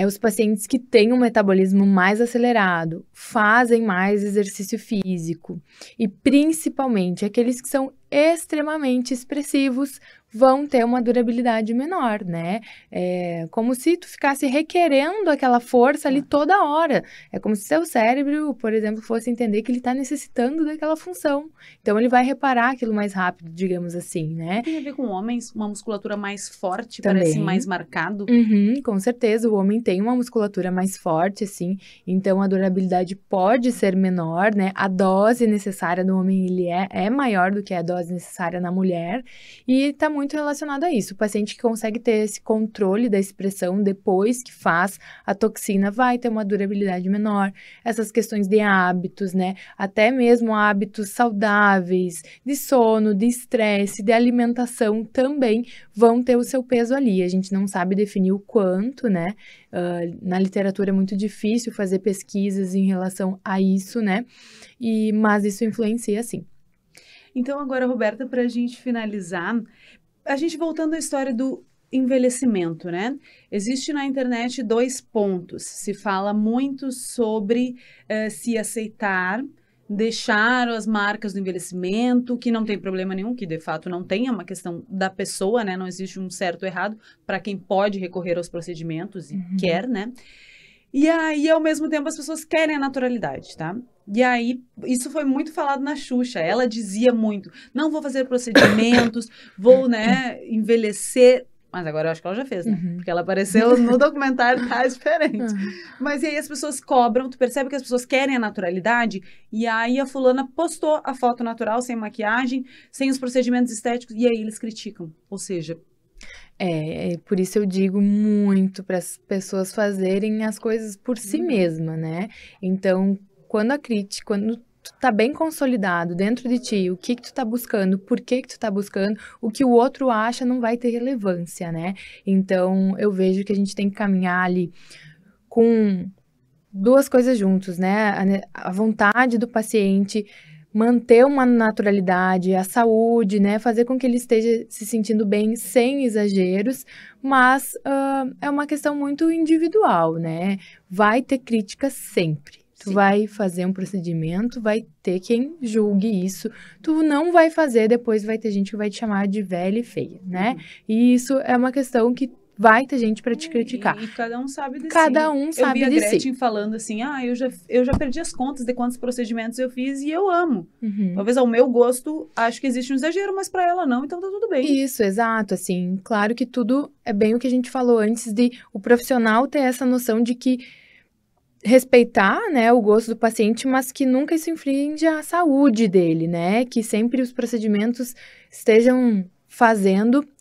os pacientes que têm um metabolismo mais acelerado, fazem mais exercício físico e principalmente aqueles que são extremamente expressivos vão ter uma durabilidade menor, né? É como se tu ficasse requerendo aquela força ali toda hora. É como se seu cérebro, por exemplo, fosse entender que ele está necessitando daquela função. Então, ele vai reparar aquilo mais rápido, digamos assim, né? Tem a ver com homens, uma musculatura mais forte, Também. parece mais marcado. Com certeza, o homem tem uma musculatura mais forte, assim, então a durabilidade pode ser menor, né? A dose necessária no homem, ele é maior do que a dose necessária na mulher, e tá muito relacionado a isso. O paciente que consegue ter esse controle da expressão depois que faz a toxina vai ter uma durabilidade menor. Essas questões de hábitos, né? Até mesmo hábitos saudáveis, de sono, de estresse, de alimentação também vão ter o seu peso ali. A gente não sabe definir o quanto, né? Na literatura é muito difícil fazer pesquisas em relação a isso, né? Mas isso influencia, sim. Então, agora, Roberta, para a gente finalizar, a gente voltando à história do envelhecimento, né? Existe na internet 2 pontos. Se fala muito sobre se aceitar, deixar as marcas do envelhecimento, que não tem problema nenhum, que de fato não tem, é uma questão da pessoa, né? Não existe um certo ou errado para quem pode recorrer aos procedimentos e quer, né? E aí, ao mesmo tempo, as pessoas querem a naturalidade, tá? E aí, isso foi muito falado na Xuxa. Ela dizia muito, não vou fazer procedimentos, vou, né, envelhecer. Mas agora eu acho que ela já fez, né? Porque ela apareceu no documentário, tá diferente. Mas e aí as pessoas cobram, tu percebe que as pessoas querem a naturalidade, e aí a fulana postou a foto natural, sem maquiagem, sem os procedimentos estéticos, e aí eles criticam. Ou seja... Por isso eu digo muito para as pessoas fazerem as coisas por si mesma, né? Então, quando tu tá bem consolidado dentro de ti, o que tu tá buscando, por que tu tá buscando, o que o outro acha não vai ter relevância, né? Então, eu vejo que a gente tem que caminhar ali com 2 coisas juntos, né? A vontade do paciente, manter uma naturalidade, a saúde, né? Fazer com que ele esteja se sentindo bem sem exageros, mas é uma questão muito individual, né? Vai ter críticas sempre. Tu vai fazer um procedimento, vai ter quem julgue isso. Tu não vai fazer, depois vai ter gente que vai te chamar de velha e feia, né? E isso é uma questão que vai ter gente para te criticar. E cada um sabe de si. Cada um sabe de si. Eu vi a Gretchen falando assim, eu já perdi as contas de quantos procedimentos eu fiz e eu amo. Talvez ao meu gosto, acho que existe um exagero, mas para ela não, então tá tudo bem. Isso, exato, assim, claro que tudo é bem o que a gente falou antes de o profissional ter essa noção de que respeitar, né, o gosto do paciente, mas que nunca isso infringe a saúde dele, né, que sempre os procedimentos estejam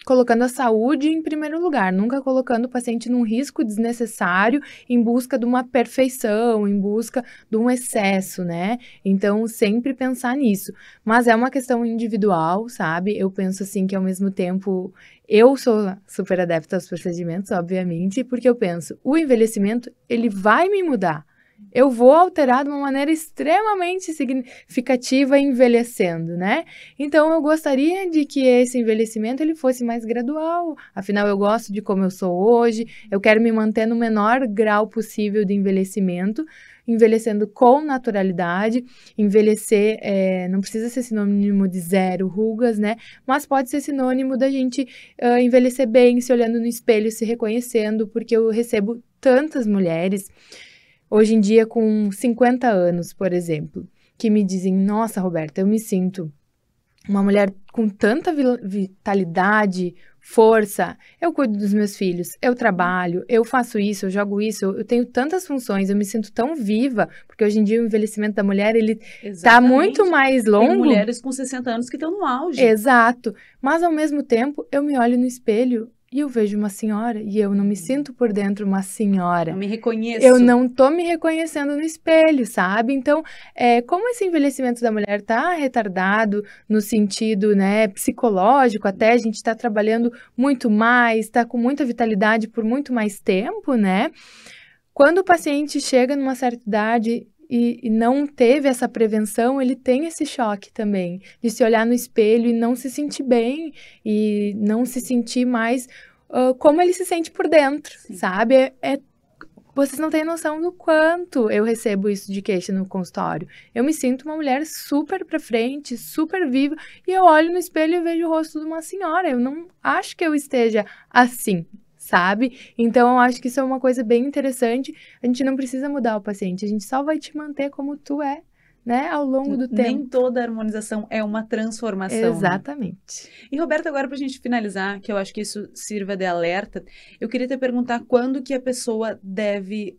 colocando a saúde em primeiro lugar, nunca colocando o paciente num risco desnecessário em busca de uma perfeição, em busca de um excesso, né? Então, sempre pensar nisso. Mas é uma questão individual, sabe? Eu penso assim que ao mesmo tempo, eu sou super adepta aos procedimentos, obviamente, porque eu penso, o envelhecimento, ele vai me mudar. Eu vou alterar de uma maneira extremamente significativa envelhecendo, né? Então, eu gostaria de que esse envelhecimento ele fosse mais gradual. Afinal, eu gosto de como eu sou hoje, eu quero me manter no menor grau possível de envelhecimento, envelhecendo com naturalidade. Envelhecer não precisa ser sinônimo de 0 rugas, né? Mas pode ser sinônimo da gente envelhecer bem, se olhando no espelho, se reconhecendo, porque eu recebo tantas mulheres hoje em dia, com 50 anos, por exemplo, que me dizem, nossa, Roberta, eu me sinto uma mulher com tanta vitalidade, força, eu cuido dos meus filhos, eu trabalho, eu faço isso, eu jogo isso, eu tenho tantas funções, eu me sinto tão viva, porque hoje em dia o envelhecimento da mulher, ele tá muito mais longo. Tem mulheres com 60 anos que estão no auge. Exato, mas ao mesmo tempo, eu me olho no espelho e eu vejo uma senhora, e eu não me sinto por dentro uma senhora. Eu me reconheço. Eu não tô me reconhecendo no espelho, sabe? Então, como esse envelhecimento da mulher tá retardado no sentido, né, psicológico, até a gente tá trabalhando muito mais, tá com muita vitalidade por muito mais tempo, né? Quando o paciente chega numa certa idade e não teve essa prevenção, ele tem esse choque também, de se olhar no espelho e não se sentir bem, e não se sentir mais como ele se sente por dentro, Sim. sabe? Vocês não têm noção do quanto eu recebo isso de queixa no consultório. Eu me sinto uma mulher super pra frente, super viva, e eu olho no espelho e vejo o rosto de uma senhora. Eu não acho que eu esteja assim, sabe? Então, eu acho que isso é uma coisa bem interessante. A gente não precisa mudar o paciente, a gente só vai te manter como tu é, né, ao longo do tempo. Nem toda harmonização é uma transformação. Exatamente. Né? E, Roberta, agora pra gente finalizar, que eu acho que isso sirva de alerta, eu queria te perguntar quando que a pessoa deve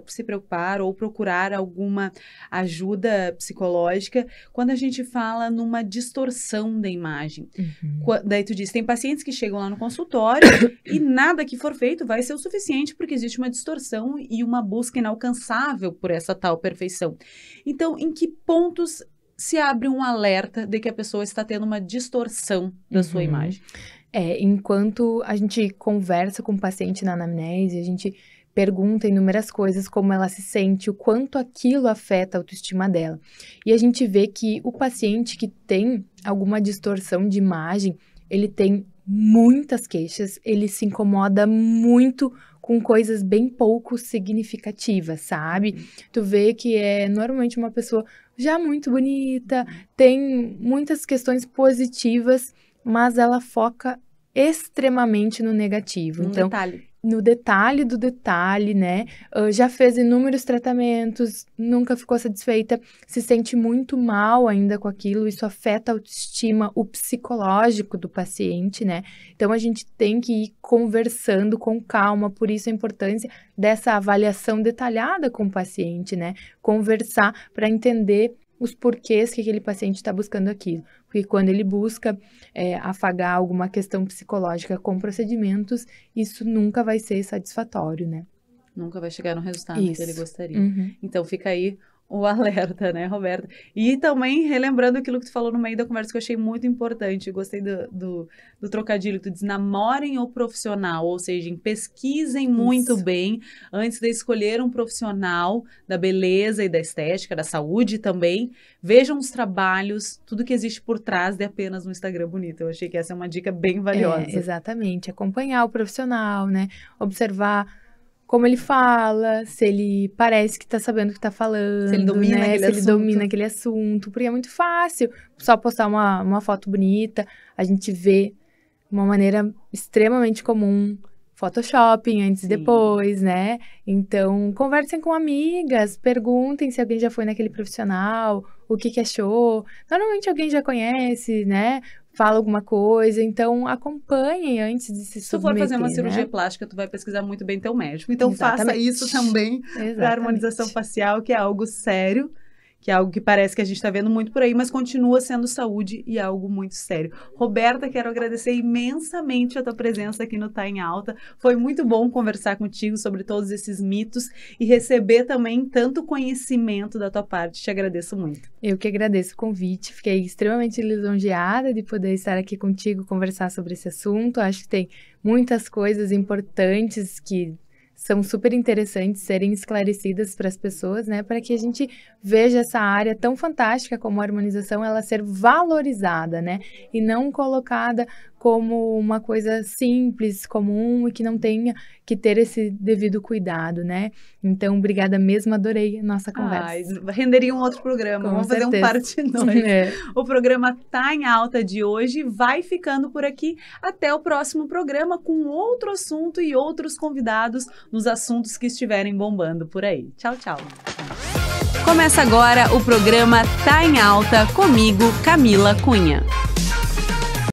se preocupar ou procurar alguma ajuda psicológica quando a gente fala numa distorção da imagem. Daí tu diz, tem pacientes que chegam lá no consultório e nada que for feito vai ser o suficiente porque existe uma distorção e uma busca inalcançável por essa tal perfeição. Então, em que pontos se abre um alerta de que a pessoa está tendo uma distorção da sua imagem? Enquanto a gente conversa com o paciente na anamnese, a gente pergunta inúmeras coisas, como ela se sente, o quanto aquilo afeta a autoestima dela. E a gente vê que o paciente que tem alguma distorção de imagem, ele tem muitas queixas, ele se incomoda muito com coisas bem pouco significativas, sabe? Tu vê que é normalmente uma pessoa já muito bonita, tem muitas questões positivas, mas ela foca extremamente no negativo. Então, no detalhe do detalhe, né? Já fez inúmeros tratamentos, nunca ficou satisfeita, se sente muito mal ainda com aquilo, isso afeta a autoestima, o psicológico do paciente, né? Então, a gente tem que ir conversando com calma, por isso a importância dessa avaliação detalhada com o paciente, né? Conversar para entender os porquês que aquele paciente está buscando aquilo. Porque quando ele busca afagar alguma questão psicológica com procedimentos, isso nunca vai ser satisfatório, né? Nunca vai chegar no resultado que ele gostaria. Então, fica aí o alerta, né, Roberta? E também, relembrando aquilo que tu falou no meio da conversa, que eu achei muito importante, eu gostei do trocadilho, que tu diz, namorem o profissional, ou seja, pesquisem muito bem, antes de escolher um profissional da beleza e da estética, da saúde também, vejam os trabalhos, tudo que existe por trás de apenas um Instagram bonito. Eu achei que essa é uma dica bem valiosa. Exatamente, acompanhar o profissional, né, observar como ele fala, se ele parece que tá sabendo o que tá falando, se ele domina, né? aquele, assunto. Domina aquele assunto, porque é muito fácil só postar uma foto bonita, a gente vê uma maneira extremamente comum, photoshopping antes e depois, né? Então, conversem com amigas, perguntem se alguém já foi naquele profissional, o que achou. Normalmente alguém já conhece, né? Fala alguma coisa, então acompanhem antes de se submeter. Se tu for fazer uma cirurgia plástica, tu vai pesquisar muito bem teu médico. Então faça isso também para harmonização facial, que é algo sério, que é algo que parece que a gente está vendo muito por aí, mas continua sendo saúde e algo muito sério. Roberta, quero agradecer imensamente a tua presença aqui no Tá em Alta. Foi muito bom conversar contigo sobre todos esses mitos e receber também tanto conhecimento da tua parte. Te agradeço muito. Eu que agradeço o convite. Fiquei extremamente lisonjeada de poder estar aqui contigo, conversar sobre esse assunto. Acho que tem muitas coisas importantes que são super interessantes serem esclarecidas para as pessoas, né? Para que a gente veja essa área tão fantástica como a harmonização, ela ser valorizada, né? E não colocada como uma coisa simples, comum e que não tenha que ter esse devido cuidado, né? Então, obrigada mesmo, adorei a nossa conversa. Renderia um outro programa, vamos fazer um parte 2. O programa Tá em Alta de hoje vai ficando por aqui. Até o próximo programa com outro assunto e outros convidados nos assuntos que estiverem bombando por aí. Tchau, tchau. Começa agora o programa Tá em Alta comigo, Camila Cunha.